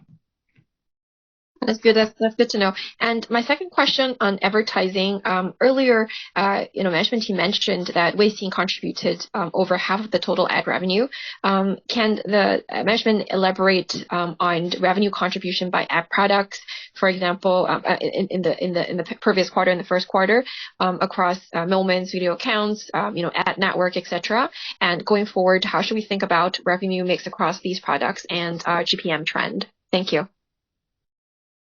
That's good. That's good to know. And my second question on advertising. Earlier, management team mentioned that Weixin contributed over half of the total ad revenue. Can the management elaborate on revenue contribution by ad products? For example, in the previous quarter, in the first quarter, across Moments, video accounts, ad network, etc. And going forward, how should we think about revenue mix across these products and GPM trend? Thank you.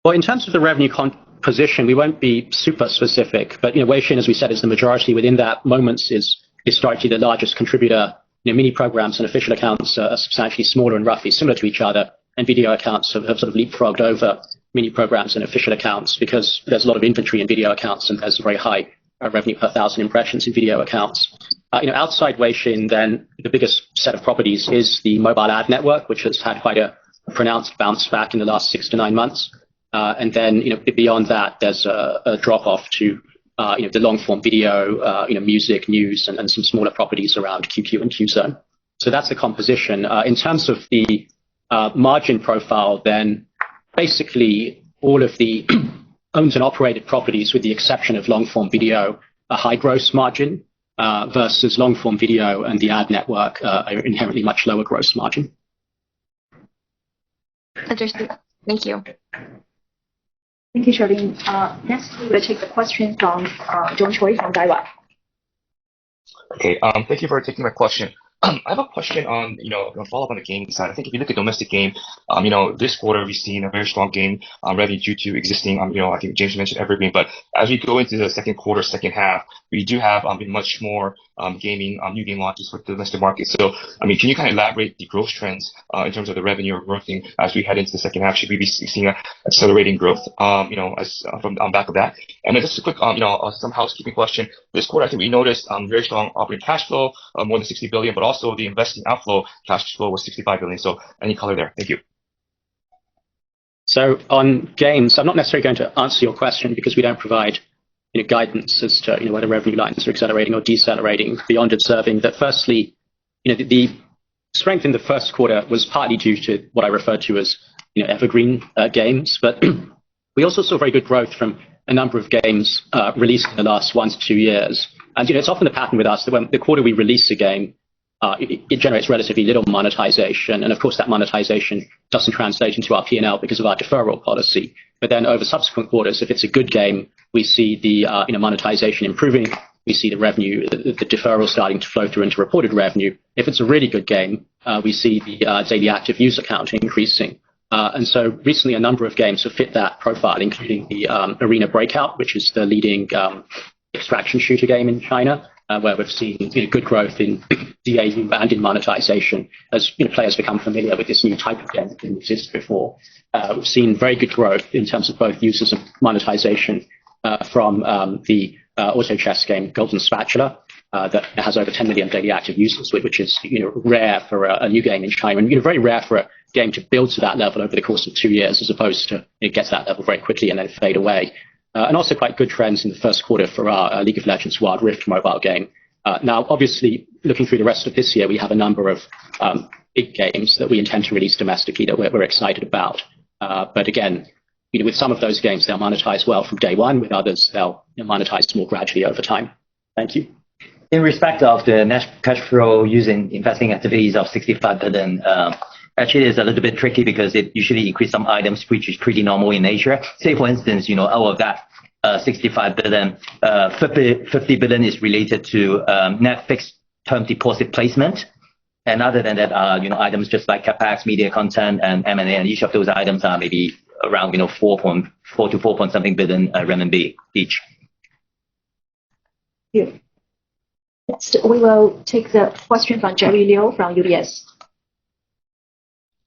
Well, in terms of the revenue composition, we won't be super specific, but Weixin, as we said, is the majority. Within that, Moments is historically the largest contributor. Mini programs and official accounts are substantially smaller and roughly similar to each other, and video accounts have sort of leapfrogged over mini programs and official accounts because there's a lot of inventory in video accounts and there's a very high revenue per 1,000 impressions in video accounts. Outside Weixin, then the biggest set of properties is the mobile ad network, which has had quite a pronounced bounce back in the last 6 to 9 months. And then, beyond that, there's a drop off to, the long form video, music, news, and some smaller properties around QQ and QZone. So that's the composition. In terms of the margin profile, then basically all of the owned and operated properties, with the exception of long form video, a high gross margin versus long form video and the ad network are inherently much lower gross margin. Understood. Thank you. Thank you, Charlene. Next, we will take the question from John Choi from Daiwa. Okay, thank you for taking my question. I have a question on, a follow-up on the gaming side. I think if you look at domestic game, this quarter we've seen a very strong game revenue due to existing, I think James mentioned Evergreen, but as we go into the second quarter, second half, we do have much more gaming, new game launches for the domestic market. So, can you kind of elaborate the growth trends in terms of the revenue or growth as we head into the second half? Should we be seeing accelerating growth, as from on back of that? And then just a quick, some housekeeping question. This quarter, I think we noticed very strong operating cash flow, more than 60 billion, but also the investing outflow cash flow was 65 billion. So any color there? Thank you. So on games, I'm not necessarily going to answer your question because we don't provide guidance as to whether revenue lines are accelerating or decelerating, beyond observing that firstly, the strength in the first quarter was partly due to what I referred to as evergreen games, but we also saw very good growth from a number of games released in the last 1 to 2 years. And it's often the pattern with us that when the quarter we release a game, it generates relatively little monetization, and of course that monetization doesn't translate into our P&L because of our deferral policy. But then over subsequent quarters, if it's a good game, we see the monetization improving. We see the revenue, the deferral starting to flow through into reported revenue. If it's a really good game, we see the daily active user count increasing. And so recently, a number of games have fit that profile, including the Arena Breakout, which is the leading extraction shooter game in China, where we've seen good growth in DAU and in monetization as players become familiar with this new type of game that didn't exist before. We've seen very good growth in terms of both users and monetization from the auto chess game Golden Spatula that has over 10 million daily active users, which is rare for a new game in China, and very rare for a game to build to that level over the course of 2 years, as opposed to get to that level very quickly and then fade away. And also quite good trends in the first quarter for our League of Legends Wild Rift mobile game. Now, obviously, looking through the rest of this year, we have a number of big games that we intend to release domestically that we're excited about. But again, with some of those games, they'll monetize well from day one. With others, they'll monetize more gradually over time. Thank you. In respect of the net cash flow using investing activities of 65 billion, actually it's a little bit tricky because it usually includes some items which is pretty normal in nature. Say, for instance, out of that 65 billion, 50 billion is related to net fixed term deposit placement. And other than that, items just like capex, media content, and M&A, and each of those items are maybe around 4.4 to 4 point something billion renminbi each. Thank you. Next, we will take the question from Jerry Liu from UBS.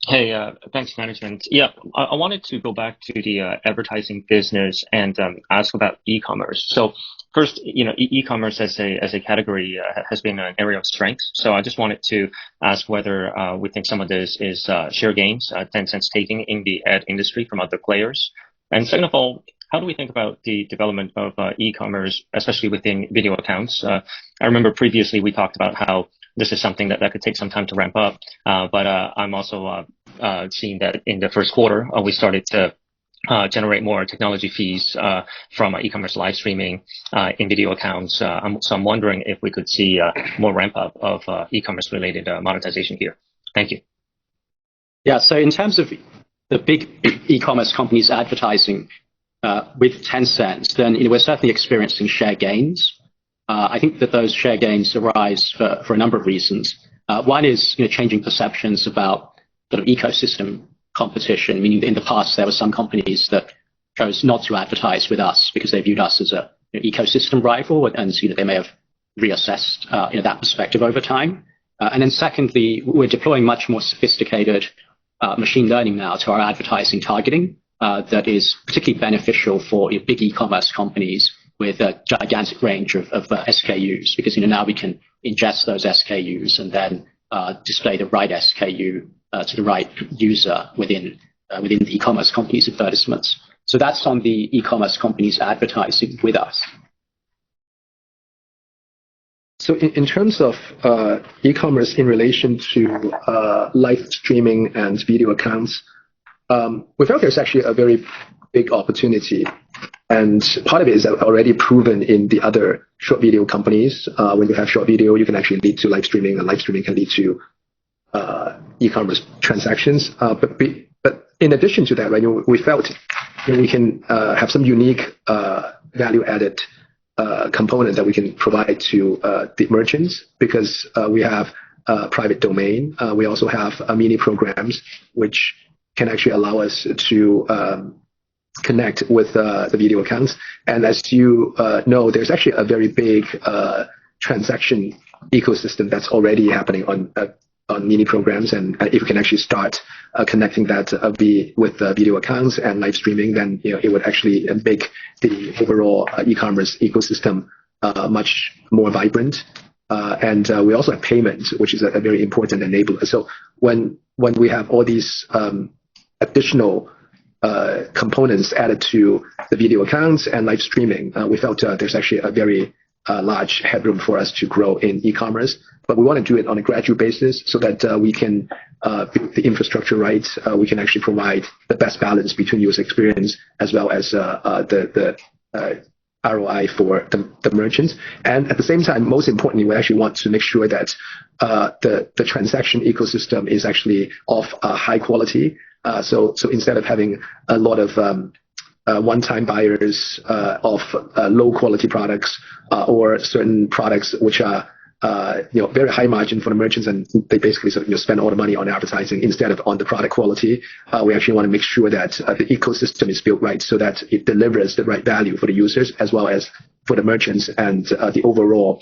Hey, thanks, management. Yeah, I wanted to go back to the advertising business and ask about e-commerce. So first, e-commerce as a category has been an area of strength. So I just wanted to ask whether we think some of this is share gains Tencent's taking in the ad industry from other players. And second of all, how do we think about the development of e-commerce, especially within video accounts? I remember previously we talked about how this is something that could take some time to ramp up. But I'm also seeing that in the first quarter, we started to generate more technology fees from e-commerce live streaming in video accounts. So I'm wondering if we could see more ramp up of e-commerce related monetization here. Thank you. Yeah, so in terms of the big e-commerce companies advertising with Tencent, then we're certainly experiencing share gains. I think that those share gains arise for a number of reasons. One is changing perceptions about sort of ecosystem competition, meaning that in the past there were some companies that chose not to advertise with us because they viewed us as an ecosystem rival, and they may have reassessed that perspective over time. And then secondly, we're deploying much more sophisticated machine learning now to our advertising targeting that is particularly beneficial for big e-commerce companies with a gigantic range of SKUs, because now we can ingest those SKUs and then display the right SKU to the right user within the e-commerce company's advertisements. So that's on the e-commerce companies advertising with us. So in terms of e-commerce in relation to live streaming and video accounts, we felt there's actually a very big opportunity. And part of it is already proven in the other short video companies. When you have short video, you can actually lead to live streaming, and live streaming can lead to e-commerce transactions. But in addition to that, right, we felt we can have some unique value-added component that we can provide to the merchants, because we have private domain. We also have mini programs which can actually allow us to connect with the video accounts. And as you know, there's actually a very big transaction ecosystem that's already happening on mini programs. And if we can actually start connecting that with video accounts and live streaming, then it would actually make the overall e-commerce ecosystem much more vibrant. And we also have payment, which is a very important enabler. So when we have all these additional components added to the video accounts and live streaming, we felt there's actually a very large headroom for us to grow in e-commerce. But we want to do it on a gradual basis so that we can build the infrastructure right. We can actually provide the best balance between user experience as well as the ROI for the merchants. And at the same time, most importantly, we actually want to make sure that the transaction ecosystem is actually of high quality. So instead of having a lot of one-time buyers of low quality products or certain products which are very high margin for the merchants, and they basically spend all the money on advertising instead of on the product quality, we actually want to make sure that the ecosystem is built right so that it delivers the right value for the users as well as for the merchants, and the overall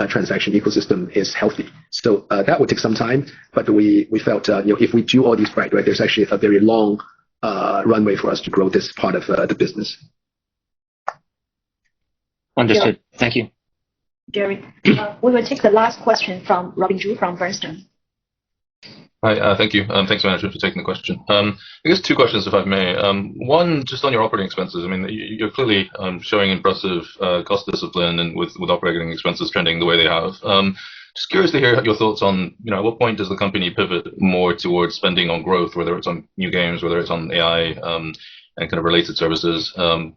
transaction ecosystem is healthy. So that would take some time, but we felt if we do all these right, there's actually a very long runway for us to grow this part of the business. Understood. Yeah. Thank you. Jerry, we will take the last question from Robin Zhu from Bernstein. Hi, thank you. Thanks, management, for taking the question. I guess two questions, if I may. One, just on your operating expenses. I mean, you're clearly showing impressive cost discipline, and with operating expenses trending the way they have. Just curious to hear your thoughts on, at what point does the company pivot more towards spending on growth, whether it's on new games, whether it's on AI and kind of related services, or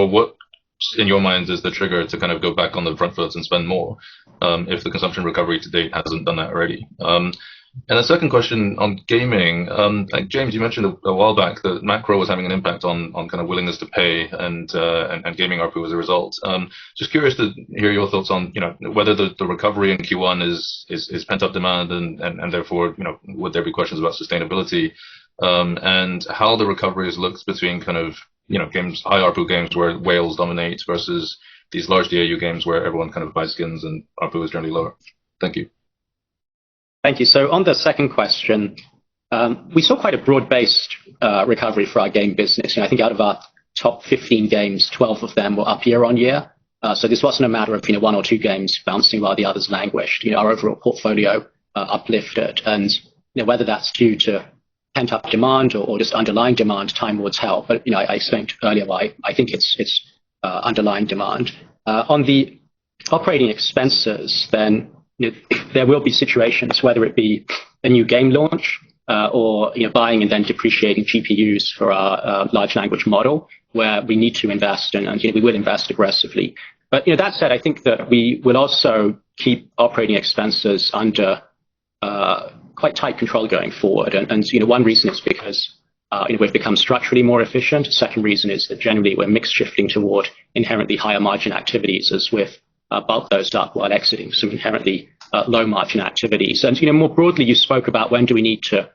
what in your minds is the trigger to kind of go back on the front foot and spend more if the consumption recovery to date hasn't done that already? And the second question on gaming, James, you mentioned a while back that macro was having an impact on kind of willingness to pay and gaming ARPU as a result. Just curious to hear your thoughts on whether the recovery in Q1 is pent up demand and therefore would there be questions about sustainability, and how the recoveries looks between kind of games, high ARPU games where whales dominate versus these large DAU games where everyone kind of buys skins and ARPU is generally lower. Thank you. Thank you. So on the second question, we saw quite a broad-based recovery for our game business. I think out of our top 15 games, 12 of them were up year on year. So this wasn't a matter of one or two games bouncing while the others languished. Our overall portfolio uplifted, and whether that's due to pent-up demand or just underlying demand, time will tell. But I explained earlier why I think it's underlying demand. On the operating expenses, then there will be situations, whether it be a new game launch or buying and then depreciating GPUs for our large language model, where we need to invest and we will invest aggressively. But that said, I think that we will also keep operating expenses under quite tight control going forward. And one reason is because we've become structurally more efficient. The second reason is that generally we're mix shifting toward inherently higher margin activities as we've bulked those up while exiting some inherently low margin activities. And more broadly, you spoke about when do we need to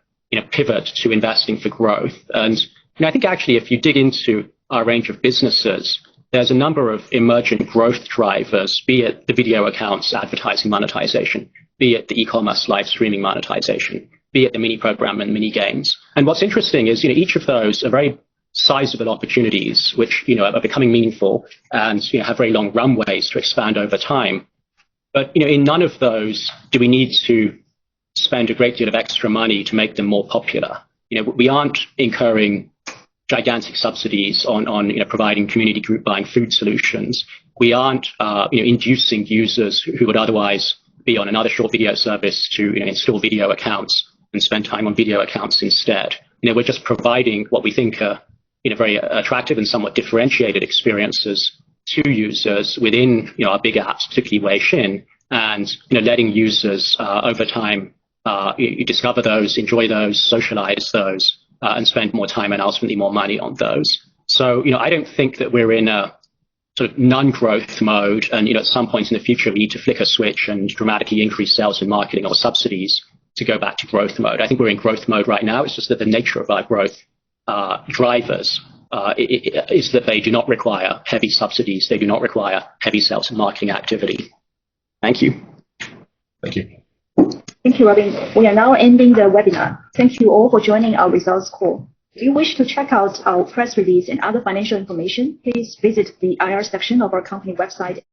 pivot to investing for growth. And I think actually if you dig into our range of businesses, there's a number of emergent growth drivers, be it the video accounts advertising monetization, be it the e-commerce live streaming monetization, be it the mini program and mini games. And what's interesting is each of those are very sizable opportunities which are becoming meaningful and have very long runways to expand over time. But in none of those do we need to spend a great deal of extra money to make them more popular. We aren't incurring gigantic subsidies on providing community group buying food solutions. We aren't inducing users who would otherwise be on another short video service to install video accounts and spend time on video accounts instead. We're just providing what we think are very attractive and somewhat differentiated experiences to users within our big apps, particularly Weixin, and letting users over time discover those, enjoy those, socialize those, and spend more time and ultimately more money on those. So, I don't think that we're in a sort of non-growth mode and, at some point in the future, we need to flick a switch and dramatically increase sales and marketing or subsidies to go back to growth mode. I think we're in growth mode right now. It's just that the nature of our growth drivers is that they do not require heavy subsidies. They do not require heavy sales and marketing activity. Thank you. Thank you. Thank you, Robin. We are now ending the webinar. Thank you all for joining our results call. If you wish to check out our press release and other financial information, please visit the IR section of our company website.